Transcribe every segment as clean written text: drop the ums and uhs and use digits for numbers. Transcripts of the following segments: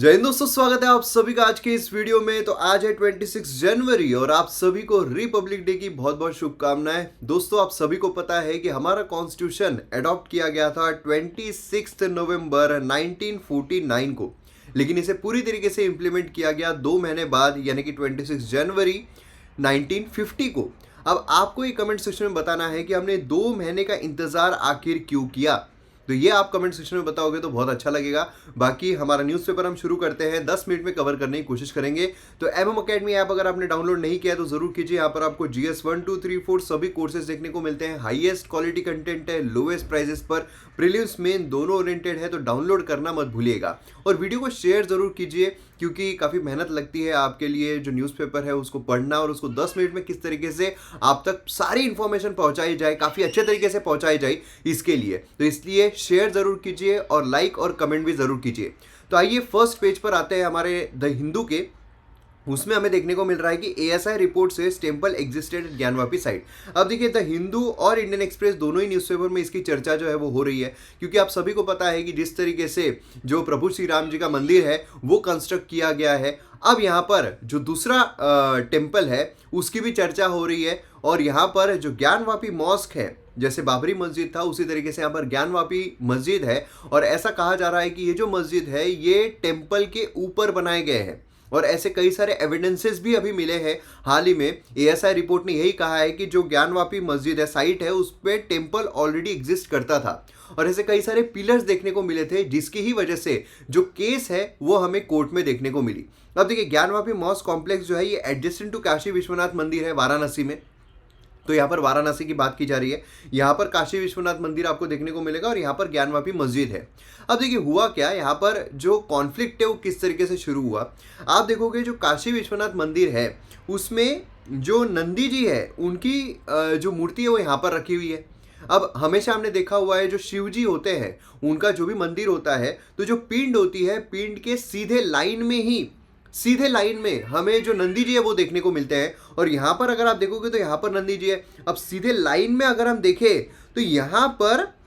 जय हिंद दोस्तों, स्वागत है आप सभी का आज के इस वीडियो में। तो आज है 26 जनवरी और आप सभी को रिपब्लिक डे की बहुत बहुत शुभकामनाएं। दोस्तों, आप सभी को पता है कि हमारा कॉन्स्टिट्यूशन अडॉप्ट किया गया था 26 नवंबर 1949 को, लेकिन इसे पूरी तरीके से इम्प्लीमेंट किया गया 2 महीने बाद, यानी कि 26 जनवरी 1950 को। अब आपको ये कमेंट सेक्शन में बताना है कि हमने 2 महीने का इंतजार आखिर क्यों किया। तो ये आप कमेंट सेक्शन में बताओगे तो बहुत अच्छा लगेगा। बाकी हमारा न्यूज़पेपर हम शुरू करते हैं, 10 मिनट में कवर करने की कोशिश करेंगे। तो एमएम अकेडमी ऐप अगर आपने डाउनलोड नहीं किया तो जरूर कीजिए। यहाँ पर आपको जीएस 1 2 3 4 सभी कोर्सेज देखने को मिलते हैं। हाईएस्ट क्वालिटी कंटेंट है, लोएस्ट प्राइजेस पर, प्रीलिम्स मेन दोनों ओरिएंटेड है। तो डाउनलोड करना मत भूलिएगा और वीडियो को शेयर जरूर कीजिए, क्योंकि काफ़ी मेहनत लगती है आपके लिए जो न्यूज़पेपर है उसको पढ़ना और उसको 10 मिनट में किस तरीके से आप तक सारी इन्फॉर्मेशन पहुंचाई जाए, काफ़ी अच्छे तरीके से पहुंचाई जाए इसके लिए। तो इसलिए शेयर ज़रूर कीजिए और लाइक और कमेंट भी ज़रूर कीजिए। तो आइए फर्स्ट पेज पर आते हैं हमारे द हिंदू के। उसमें हमें देखने को मिल रहा है कि एएसआई रिपोर्ट से temple existed at Gyanvapi site. अब देखिए, द हिंदू और इंडियन एक्सप्रेस दोनों ही न्यूज़पेपर में इसकी चर्चा जो है वो हो रही है, क्योंकि आप सभी को पता है कि जिस तरीके से जो प्रभु श्री राम जी का मंदिर है वो कंस्ट्रक्ट किया गया है। अब यहाँ पर जो दूसरा टेम्पल है उसकी भी चर्चा हो रही है, और यहाँ पर जो ज्ञानवापी मॉस्क है, जैसे बाबरी मस्जिद था उसी तरीके से यहाँ पर ज्ञानवापी मस्जिद है। और ऐसा कहा जा रहा है कि ये जो मस्जिद है ये टेम्पल के ऊपर बनाए गए हैं, और ऐसे कई सारे एविडेंसेस भी अभी मिले हैं। हाल ही में एएसआई रिपोर्ट ने यही कहा है कि जो ज्ञानवापी मस्जिद है साइट है उस पर टेम्पल ऑलरेडी एग्जिस्ट करता था, और ऐसे कई सारे पिलर्स देखने को मिले थे, जिसकी ही वजह से जो केस है वो हमें कोर्ट में देखने को मिली। अब देखिए, ज्ञानवापी मॉस्क कॉम्प्लेक्स जो है ये एडजेसेंट टू काशी विश्वनाथ मंदिर है वाराणसी में। तो यहाँ पर वाराणसी की बात की जा रही है, यहाँ पर काशी विश्वनाथ मंदिर आपको देखने को मिलेगा और यहाँ पर ज्ञानवापी मस्जिद है। अब देखिए हुआ क्या, यहाँ पर जो कॉन्फ्लिक्ट है वो किस तरीके से शुरू हुआ। आप देखोगे जो काशी विश्वनाथ मंदिर है उसमें जो नंदी जी है उनकी जो मूर्ति है वो यहाँ पर रखी हुई है। अब हमेशा हमने देखा हुआ है जो शिव जी होते हैं उनका जो भी मंदिर होता है, तो जो पिंड होती है पिंड के सीधे लाइन में हमें जो नंदी जी है वो देखने को मिलते हैं। और यहाँ पर अगर आप देखोगे तो यहाँ पर नंदी जी है। अब सीधे लाइन में अगर हम देखें तो यहाँ पर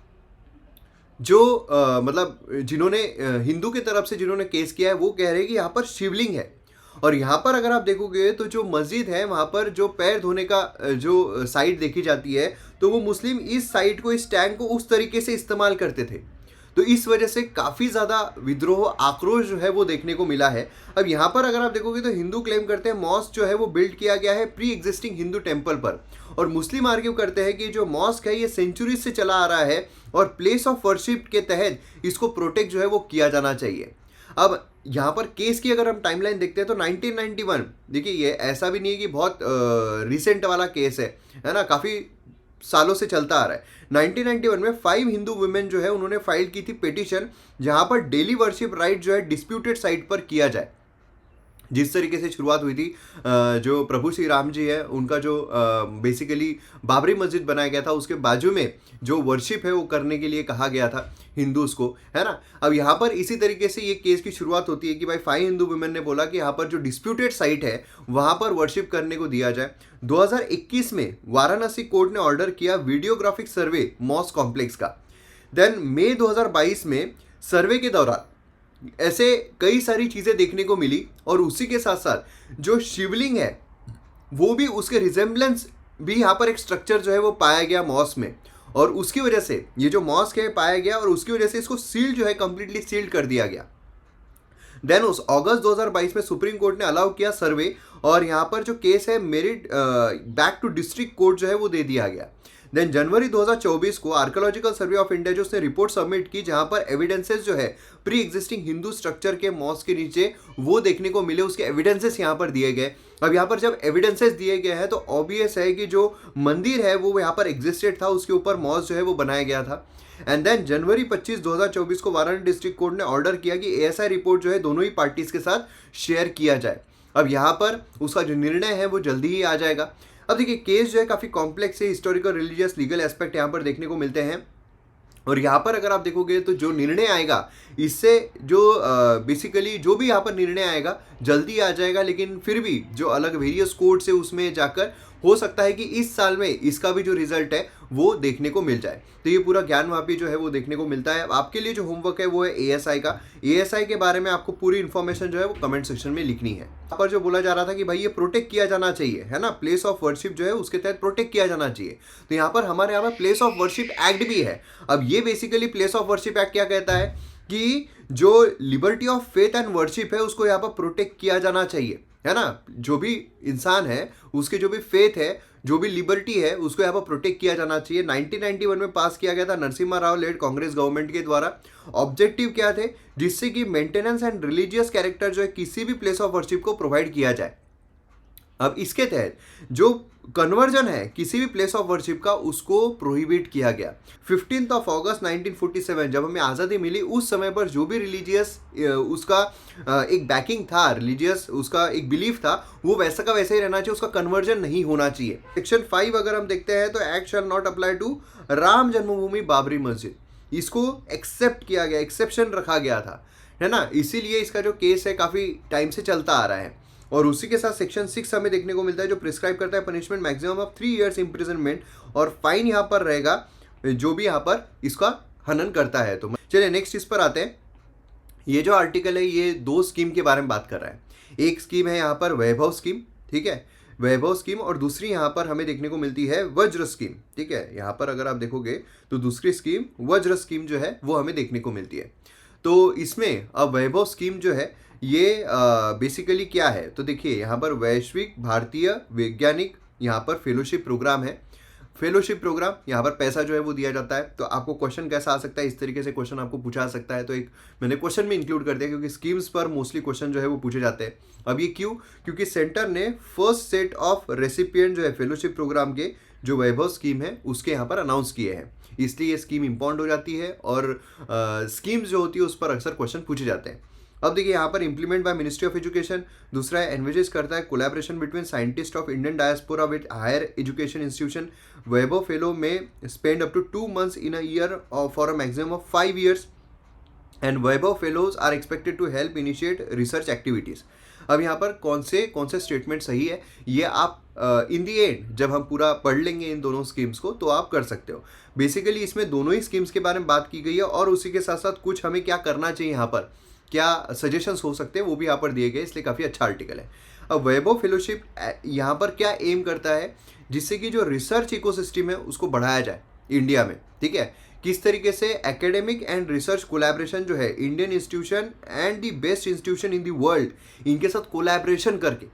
जो मतलब जिन्होंने हिंदू की तरफ से जिन्होंने केस किया है वो कह रहे हैं कि यहाँ पर शिवलिंग है। और यहाँ पर अगर आप देखोगे तो जो मस्जिद है वहाँ पर जो पैर धोने का जो साइड देखी जाती है, तो वो मुस्लिम इस साइड को, इस टैंक को उस तरीके से इस्तेमाल करते थे। तो इस वजह से काफ़ी ज़्यादा विद्रोह, आक्रोश जो है वो देखने को मिला है। अब यहाँ पर अगर आप देखोगे तो हिंदू क्लेम करते हैं मॉस्क जो है वो बिल्ड किया गया है प्री एग्जिस्टिंग हिंदू टेम्पल पर, और मुस्लिम आर्ग्यू करते हैं कि जो मॉस्क है ये सेंचुरी से चला आ रहा है और प्लेस ऑफ वर्शिप के तहत इसको प्रोटेक्ट जो है वो किया जाना चाहिए। अब यहाँ पर केस की अगर हम टाइमलाइन देखते हैं तो 1991, देखिए ये ऐसा भी नहीं है कि बहुत रिसेंट वाला केस है ना, काफ़ी सालों से चलता आ रहा है। 1991 में 5 हिंदू वुमेन जो है उन्होंने फाइल की थी पिटीशन, जहां पर डेली वर्शिप राइट जो है डिस्प्यूटेड साइट पर किया जाए। जिस तरीके से शुरुआत हुई थी, जो प्रभु श्री राम जी है उनका जो बेसिकली बाबरी मस्जिद बनाया गया था उसके बाजू में जो वर्शिप है वो करने के लिए कहा गया था हिंदूज को, है ना। अब यहाँ पर इसी तरीके से ये केस की शुरुआत होती है कि भाई 5 हिंदू वुमेन ने बोला कि यहाँ पर जो डिस्प्यूटेड साइट है वहाँ पर वर्शिप करने को दिया जाए। 2021 में वाराणसी कोर्ट ने ऑर्डर किया वीडियोग्राफिक सर्वे मॉस्क कॉम्प्लेक्स का। देन मई 2022 में सर्वे के दौरान ऐसे कई सारी चीज़ें देखने को मिली, और उसी के साथ साथ जो शिवलिंग है वो भी, उसके रिजेम्बलेंस भी यहाँ पर एक स्ट्रक्चर जो है वो पाया गया मॉस्क में, और उसकी वजह से ये जो मॉस्क है पाया गया और उसकी वजह से इसको सील जो है कंप्लीटली सील्ड कर दिया गया। देन उस अगस्त 2022 में सुप्रीम कोर्ट ने अलाउ किया सर्वे, और यहाँ पर जो केस है merit back to district court जो है वो दे दिया गया। देन जनवरी 2024 को आर्कियोलॉजिकल सर्वे ऑफ इंडिया जो उसने रिपोर्ट सबमिट की, जहां पर एविडेंसेस जो है प्री एग्जिस्टिंग हिंदू स्ट्रक्चर के मॉस्क के नीचे वो देखने को मिले, उसके एविडेंसेस यहाँ पर दिए गए। अब यहाँ पर जब एविडेंसेस दिए गए हैं तो ऑब्वियस है कि जो मंदिर है वो यहाँ पर एग्जिस्टेड था, उसके ऊपर मॉस्क जो है वो बनाया गया था। एंड देन जनवरी 25, 2024 को वाराणसी डिस्ट्रिक्ट कोर्ट ने ऑर्डर किया कि एएसआई रिपोर्ट जो है दोनों ही पार्टीज के साथ शेयर किया जाए। अब यहाँ पर उसका जो निर्णय है वो जल्दी ही आ जाएगा। अब देखिए केस जो है काफ़ी कॉम्प्लेक्स है, हिस्टोरिकल, रिलीजियस, लीगल एस्पेक्ट यहाँ पर देखने को मिलते हैं। और यहाँ पर अगर आप देखोगे तो जो निर्णय आएगा इससे जो बेसिकली जो भी यहाँ पर निर्णय आएगा जल्दी आ जाएगा, लेकिन फिर भी जो अलग वेरियस कोर्ट्स है उसमें जाकर हो सकता है कि इस साल में इसका भी जो रिजल्ट है वो देखने को मिल जाए। तो ये पूरा ज्ञानवापी जो है वो देखने को मिलता है। आपके लिए जो होमवर्क है वो है एएसआई का। एएसआई के बारे में आपको पूरी इन्फॉर्मेशन जो है वो कमेंट सेक्शन में लिखनी है। यहाँ पर जो बोला जा रहा था कि भाई ये प्रोटेक्ट किया जाना चाहिए, है ना, प्लेस ऑफ वर्शिप जो है उसके तहत प्रोटेक्ट किया जाना चाहिए। तो यहाँ पर हमारे यहाँ पर प्लेस ऑफ वर्शिप एक्ट भी है। अब ये basically place of worship act क्या कहता है कि जो liberty of faith and worship है उसको यहाँ पर प्रोटेक्ट किया जाना चाहिए, है ना। जो भी इंसान है उसके जो भी फेथ है, जो भी लिबर्टी है, उसको यहाँ पर प्रोटेक्ट किया जाना चाहिए। 1991 में पास किया गया था नरसिम्हा राव लेड कांग्रेस गवर्नमेंट के द्वारा। ऑब्जेक्टिव क्या थे, जिससे कि मेंटेनेंस एंड रिलीजियस कैरेक्टर जो है किसी भी प्लेस ऑफ वर्शिप को प्रोवाइड किया जाए। अब इसके तहत जो कन्वर्जन है किसी भी प्लेस ऑफ वर्शिप का उसको प्रोहिबिट किया गया। 15 अगस्त 1947 जब हमें आज़ादी मिली उस समय पर जो भी रिलीजियस उसका एक बैकिंग था, रिलीजियस उसका एक बिलीफ था, वो वैसा का वैसा ही रहना चाहिए, उसका कन्वर्जन नहीं होना चाहिए। सेक्शन 5 अगर हम देखते हैं तो act shall not apply to Ram Janmabhoomi Babri मस्जिद, इसको एक्सेप्ट किया गया, एक्सेप्शन रखा गया था, है ना। इसीलिए इसका जो केस है काफ़ी टाइम से चलता आ रहा है। और उसी के साथ सेक्शन 6 हमें देखने को मिलता है जो प्रिस्क्राइब करता है punishment maximum of 3 years imprisonment, और फाइन यहाँ पर रहेगा जो भी यहाँ पर इसका हनन करता है। तो चलिए नेक्स्ट इस पर आते हैं। ये जो आर्टिकल है ये 2 स्कीम के बारे में बात कर रहा है। एक स्कीम है यहाँ पर वैभव स्कीम, ठीक है, वैभव स्कीम, और दूसरी यहाँ पर हमें देखने को मिलती है वज्र स्कीम, ठीक है। यहाँ पर अगर आप देखोगे तो दूसरी स्कीम वज्र स्कीम जो है वो हमें देखने को मिलती है। तो इसमें अब वैभव स्कीम जो है ये बेसिकली क्या है, तो देखिए यहाँ पर वैश्विक भारतीय वैज्ञानिक यहाँ पर फेलोशिप प्रोग्राम है। फेलोशिप प्रोग्राम, यहाँ पर पैसा जो है वो दिया जाता है। तो आपको क्वेश्चन कैसा आ सकता है, इस तरीके से क्वेश्चन आपको पूछा सकता है। तो एक मैंने क्वेश्चन में इंक्लूड कर दिया क्योंकि स्कीम्स पर मोस्टली क्वेश्चन जो है वो पूछे जाते हैं। अब ये क्यों, क्योंकि सेंटर ने फर्स्ट सेट ऑफ रेसिपिएंट जो है फेलोशिप प्रोग्राम के जो वैभव स्कीम है उसके यहाँ पर अनाउंस किए हैं, इसलिए ये स्कीम इम्पॉर्टेंट हो जाती है और स्कीम्स जो होती है उस पर अक्सर क्वेश्चन पूछे जाते हैं। अब देखिए यहाँ पर implement by ministry of education, दूसरा है एनविजेस करता है collaboration between scientist of Indian diaspora with higher education institution. Vaibhav fellow may spend up to 2 months in a year for a maximum of 5 years and Vaibhav fellows are expected to help initiate research activities. अब यहाँ पर कौन से statement सही है ये आप इन दी and जब हम पूरा पढ़ लेंगे इन दोनों स्कीम्स को तो आप कर सकते हो। बेसिकली इसमें दोनों ही स्कीम्स के बारे में बात की गई है और उसी के साथ साथ कुछ हमें क्या करना चाहिए, यहाँ पर क्या सजेशंस हो सकते हैं वो भी यहाँ पर दिए गए, इसलिए काफ़ी अच्छा आर्टिकल है। अब वैभव फेलोशिप यहाँ पर क्या एम करता है, जिससे कि जो रिसर्च इकोसिस्टम है उसको बढ़ाया जाए इंडिया में, ठीक है। किस तरीके से एकेडमिक एंड रिसर्च कोलैबोरेशन जो है Indian institution and the best institution in the world इनके साथ कोलैबोरेशन करके,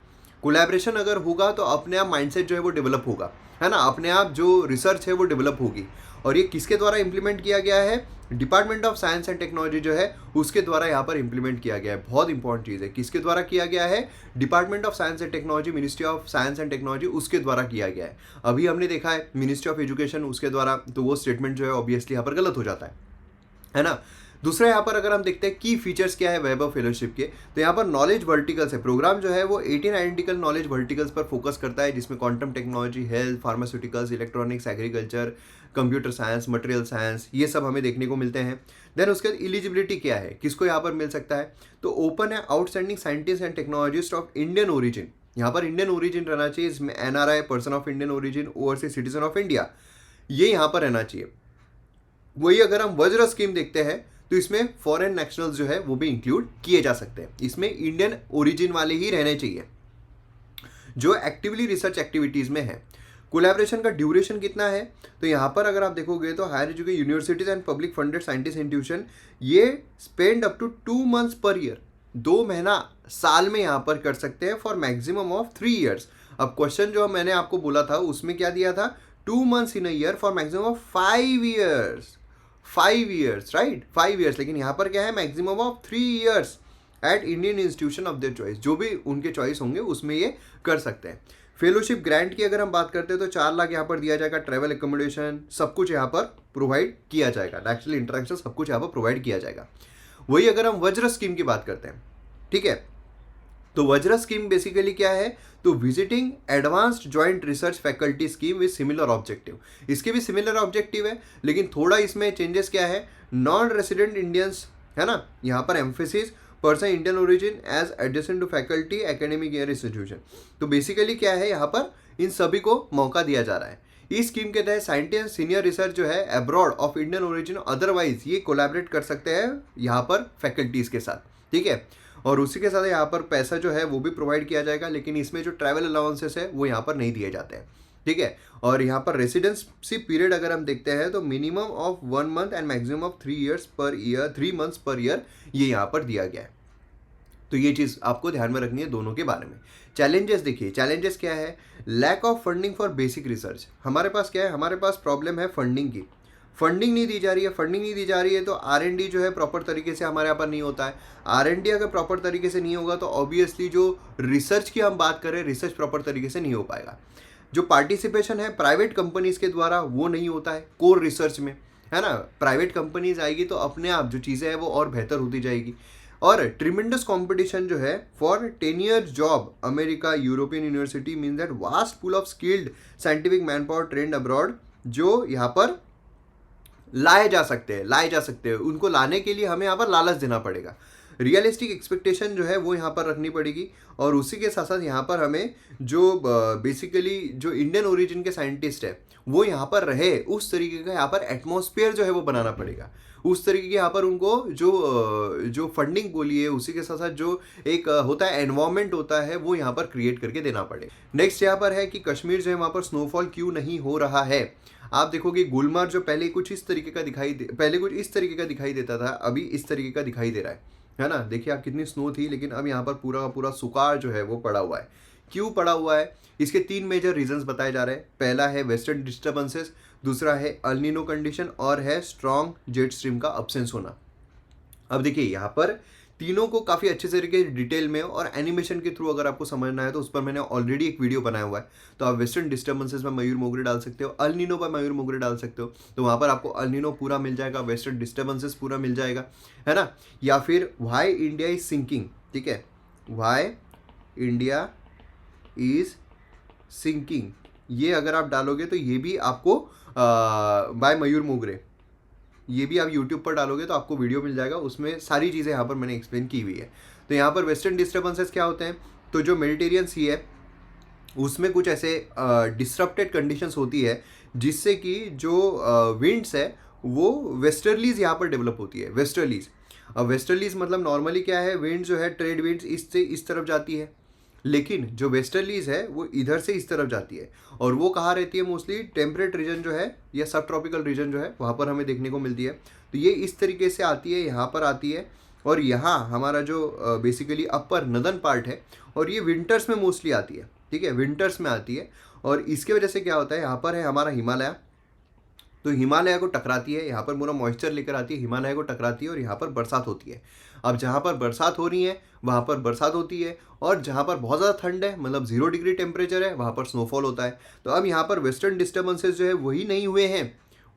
कोलैबोरेशन अगर होगा तो अपने आप माइंडसेट जो है वो डेवलप होगा, है ना, अपने आप जो रिसर्च है वो डेवलप होगी। और ये किसके द्वारा इंप्लीमेंट किया गया है, department of science and technology जो है उसके द्वारा यहाँ पर इंप्लीमेंट किया गया है। बहुत इंपॉर्टेंट चीज़ है, किसके द्वारा किया गया है, department of science and technology, ministry of science and technology उसके द्वारा किया गया है। अभी हमने देखा है मिनिस्ट्री ऑफ एजुकेशन उसके द्वारा, तो वो स्टेटमेंट जो है ऑब्वियसली यहाँ पर गलत हो जाता है ना। दूसरा यहाँ पर अगर हम देखते हैं की फीचर्स क्या है वैभव फेलोशिप के, तो यहाँ पर नॉलेज वर्टिकल्स है। प्रोग्राम जो है वो 18 आइडेंटिकल नॉलेज वर्टिकल्स पर फोकस करता है, जिसमें quantum technology, health, pharmaceuticals, electronics, agriculture, computer science, material science, ये सब हमें देखने को मिलते हैं। देन उसके बाद एलिजिबिलिटी क्या है, किसको यहाँ पर मिल सकता है, तो ओपन है outstanding scientist and technologist of Indian origin, यहाँ पर इंडियन ओरिजिन रहना चाहिए, इसमें NRI, person of Indian origin, overseas citizen of India, ये यहाँ पर रहना चाहिए। वही अगर हम वज्र स्कीम देखते हैं तो इसमें फॉरेन नेशनल्स जो है वो भी इंक्लूड किए जा सकते हैं, इसमें इंडियन ओरिजिन वाले ही रहने चाहिए जो एक्टिवली रिसर्च एक्टिविटीज़ में है। कोलैबोरेशन का ड्यूरेशन कितना है, तो यहाँ पर अगर आप देखोगे तो higher education universities and public funded scientist institution ये spend up to 2 months per year, 2 महीना साल में यहाँ पर कर सकते हैं फॉर मैक्सिमम ऑफ 3 years। अब क्वेश्चन जो मैंने आपको बोला था उसमें क्या दिया था, 2 months in a year for maximum of 5 years, 5 years, right, 5 years। लेकिन यहाँ पर क्या है, maximum of 3 years at Indian institution of their choice, जो भी उनके चॉइस होंगे उसमें ये कर सकते हैं। फेलोशिप ग्रांट की अगर हम बात करते हैं तो 4 लाख यहाँ पर दिया जाएगा, ट्रैवल एकोमोडेशन सब कुछ यहाँ पर प्रोवाइड किया जाएगा, नेशनल इंटरेक्शन सब कुछ यहाँ पर प्रोवाइड किया जाएगा। वही अगर हम वज्र स्कीम की बात करते हैं, ठीक है, तो वज्र स्कीम बेसिकली क्या है, तो visiting advanced joint research faculty scheme with similar objective, इसके भी सिमिलर ऑब्जेक्टिव है लेकिन थोड़ा इसमें चेंजेस क्या है, नॉन रेसिडेंट इंडियंस, है ना, यहाँ पर emphasis person Indian origin as adjacent to faculty academic year institution. तो बेसिकली क्या है, यहाँ पर इन सभी को मौका दिया जा रहा है। इस स्कीम के तहत साइंटिस्ट सीनियर रिसर्च जो है abroad of Indian origin otherwise ये कोलैबोरेट कर सकते हैं यहाँ पर फैकल्टीज़ के साथ, ठीक है। और उसी के साथ यहाँ पर पैसा जो है वो भी प्रोवाइड किया जाएगा, लेकिन इसमें जो ट्रैवल अलाउंसेस है वो यहाँ पर नहीं दिए जाते हैं, ठीक है। और यहाँ पर रेसिडेंसी पीरियड अगर हम देखते हैं तो minimum of 1 month and maximum of 3 months per year ये यहाँ पर दिया गया है। तो ये चीज़ आपको ध्यान में रखनी है दोनों के बारे में। चैलेंजेस देखिए, चैलेंजेस क्या है, lack of funding for basic research. हमारे पास क्या है, हमारे पास प्रॉब्लम है फंडिंग की, फंडिंग नहीं दी जा रही है। फंडिंग नहीं दी जा रही है तो R&D जो है प्रॉपर तरीके से हमारे यहाँ पर नहीं होता है। R&D अगर प्रॉपर तरीके से नहीं होगा तो ऑब्वियसली जो रिसर्च की हम बात करें, रिसर्च प्रॉपर तरीके से नहीं हो पाएगा। जो पार्टिसिपेशन है प्राइवेट कंपनीज के द्वारा वो नहीं होता है कोर रिसर्च में, है ना। प्राइवेट कंपनीज आएगी तो अपने आप जो चीज़ें हैं वो और बेहतर होती जाएगी। और ट्रिमेंडस कंपटीशन जो है for 10 year job, America, European university mean that vast pool of skilled scientific man power trend abroad जो यहाँ पर लाए जा सकते हैं। उनको लाने के लिए हमें यहाँ पर लालच देना पड़ेगा। रियलिस्टिक एक्सपेक्टेशन जो है वो यहाँ पर रखनी पड़ेगी। और उसी के साथ साथ यहाँ पर हमें जो बेसिकली जो इंडियन ओरिजिन के साइंटिस्ट है वो यहाँ पर रहे, उस तरीके का यहाँ पर एटमॉस्फेयर जो है वो बनाना पड़ेगा। उस तरीके की यहाँ पर उनको जो फंडिंग बोली है, उसी के साथ साथ जो एक होता है एनवायरनमेंट होता है वो यहाँ पर क्रिएट करके देना पड़ेगा। नेक्स्ट यहाँ पर है कि कश्मीर जो है वहाँ पर स्नोफॉल क्यों नहीं हो रहा है। आप देखोगे गुलमर्ग जो पहले कुछ इस तरीके का दिखाई देता था, अभी इस तरीके का दिखाई दे रहा है ना। देखिए आप कितनी स्नो थी, लेकिन अब यहाँ पर पूरा का पूरा सुकाड़ जो है वो पड़ा हुआ है। क्यों पड़ा हुआ है, इसके 3 मेजर रीजंस बताए जा रहे हैं। पहला है वेस्टर्न डिस्टर्बेंसेस, दूसरा है अल नीनो कंडीशन और है स्ट्रॉन्ग जेट स्ट्रीम का अब्सेंस होना। अब देखिए यहाँ पर तीनों को काफ़ी अच्छे तरीके से डिटेल में और एनिमेशन के थ्रू अगर आपको समझना है तो उस पर मैंने ऑलरेडी एक वीडियो बनाया हुआ है। तो आप वेस्टर्न डिस्टर्बेंसेस में मयूर मोगरे डाल सकते हो, अल नीनो पर मयूर मोगरे डाल सकते हो, तो वहाँ पर आपको अल नीनो पूरा मिल जाएगा, वेस्टर्न डिस्टर्बेंसेस पूरा मिल जाएगा, है ना। या फिर वाई इंडिया इज सिंकिंग, ठीक है, वाई इंडिया इज सिंकिंग, ये अगर आप डालोगे तो ये भी आपको बाय मयूर मोगरे, ये भी आप YouTube पर डालोगे तो आपको वीडियो मिल जाएगा, उसमें सारी चीज़ें यहाँ पर मैंने एक्सप्लेन की हुई है। तो यहाँ पर वेस्टर्न डिस्टर्बेंसेस क्या होते हैं, तो जो मेडिटेरियन सी है उसमें कुछ ऐसे डिसरप्टेड कंडीशंस होती है जिससे कि जो विंड्स है वो वेस्टर्लीज यहाँ पर डेवलप होती है। वेस्टर्लीज, अब वेस्टर्लीज मतलब नॉर्मली क्या है, विंड जो है ट्रेड विंड्स इससे इस तरफ जाती है, लेकिन जो वेस्टर्लीज है वो इधर से इस तरफ जाती है। और वो कहाँ रहती है, मोस्टली टेम्परेट रीजन जो है या सब ट्रॉपिकल रीजन जो है वहाँ पर हमें देखने को मिलती है। तो ये इस तरीके से आती है, यहाँ पर आती है, और यहाँ हमारा जो बेसिकली अपर नदर्न पार्ट है, और ये विंटर्स में मोस्टली आती है, ठीक है, विंटर्स में आती है। और इसके वजह से क्या होता है, यहाँ पर है हमारा हिमालय, तो हिमालय को टकराती है, यहाँ पर पूरा मॉइस्चर लेकर आती है, हिमालय को टकराती है और यहाँ पर बरसात होती है। अब जहाँ पर बरसात हो रही है वहाँ पर बरसात होती है, और जहाँ पर बहुत ज़्यादा ठंड है मतलब 0 डिग्री टेम्परेचर है वहाँ पर स्नोफॉल होता है। तो अब यहाँ पर वेस्टर्न डिस्टर्बेंसेस जो है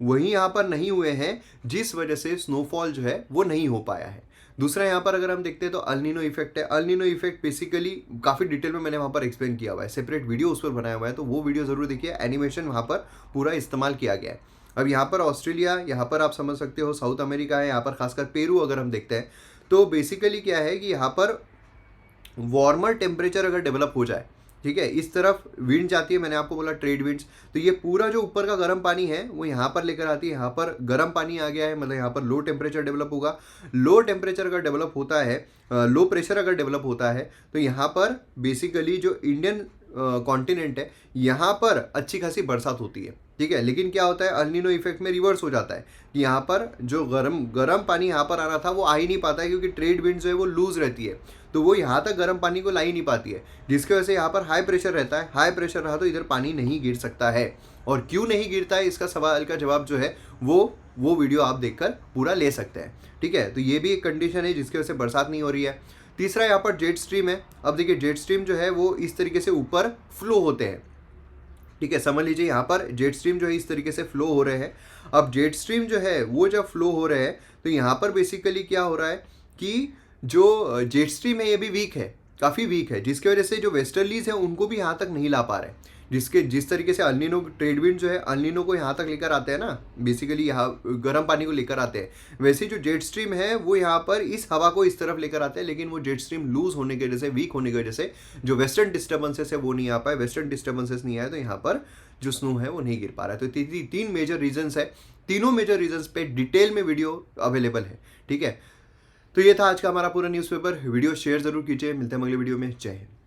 वही यहाँ पर नहीं हुए हैं जिस वजह से स्नोफॉल जो है वो नहीं हो पाया है। दूसरा यहाँ पर अगर हम देखते हैं तो अल नीनो इफेक्ट है। अल नीनो इफेक्ट बेसिकली काफ़ी डिटेल में मैंने वहाँ पर एक्सप्लेन किया हुआ है, सेपरेट वीडियो उस पर बनाया हुआ है, तो वो वीडियो ज़रूर देखिए, एनिमेशन वहाँ पर पूरा इस्तेमाल किया गया है। अब यहाँ पर ऑस्ट्रेलिया, यहाँ पर आप समझ सकते हो साउथ अमेरिका है, यहाँ पर खासकर पेरू अगर हम देखते हैं तो बेसिकली क्या है कि यहाँ पर वार्मर टेम्परेचर अगर डेवलप हो जाए, ठीक है, इस तरफ विंड जाती है, मैंने आपको बोला ट्रेड विंड्स, तो ये पूरा जो ऊपर का गर्म पानी है वो यहाँ पर लेकर आती है। यहाँ पर गर्म पानी आ गया है मतलब यहाँ पर लो टेम्परेचर डेवलप होगा। लो टेम्परेचर अगर डेवलप होता है, लो प्रेशर अगर डेवलप होता है तो यहाँ पर बेसिकली जो इंडियन कॉन्टिनेंट है यहाँ पर अच्छी खासी बरसात होती है, ठीक है। लेकिन क्या होता है, अल नीनो इफेक्ट में रिवर्स हो जाता है कि यहाँ पर जो गर्म पानी यहाँ पर आना था वो आ ही नहीं पाता है, क्योंकि ट्रेड विंड जो है वो लूज रहती है, तो वो यहाँ तक गर्म पानी को ला ही नहीं पाती है, जिसकी वजह से यहाँ पर हाई प्रेशर रहता है। हाई प्रेशर रहा तो इधर पानी नहीं गिर सकता है, और क्यों नहीं गिरता है इसका सवाल का जवाब जो है वो वीडियो आप देखकर पूरा ले सकते हैं, ठीक है। तो ये भी एक कंडीशन है जिसकी वजह से बरसात नहीं हो रही है। तीसरा यहाँ पर जेट स्ट्रीम है। अब देखिए जेट स्ट्रीम जो है वो इस तरीके से ऊपर फ्लो होते हैं, ठीक है, समझ लीजिए यहाँ पर जेट स्ट्रीम जो है इस तरीके से फ्लो हो रहे हैं। अब जेट स्ट्रीम जो है वो जब फ्लो हो रहे हैं तो यहाँ पर बेसिकली क्या हो रहा है कि जो जेट स्ट्रीम है ये भी वीक है। काफ़ी वीक है, जिसकी वजह से जो वेस्टर्लीज हैं उनको भी यहाँ तक नहीं ला पा रहे। जिस तरीके से अल्नीनो ट्रेड विंड जो है अल्नीनो को यहाँ तक लेकर आते हैं ना, बेसिकली यहाँ गर्म पानी को लेकर आते हैं, वैसे जो जेट स्ट्रीम है वो यहाँ पर इस हवा को इस तरफ लेकर आते हैं, लेकिन वो जेट स्ट्रीम लूज होने की वजह से, वीक होने की वजह से जो वेस्टर्न डिस्टर्बेंसेस है वो नहीं आ पाए। वेस्टर्न डिस्टर्बेंसेस नहीं आए तो यहाँ पर जो स्नो है वो नहीं गिर पा रहा है। तो तीन मेजर रीजंस है, तीनों मेजर रीजंस पे डिटेल में वीडियो अवेलेबल है, ठीक है। तो ये था आज का हमारा पूरा न्यूज़पेपर। वीडियो शेयर जरूर कीजिए, मिलते हैं अगले वीडियो में। जय हिंद।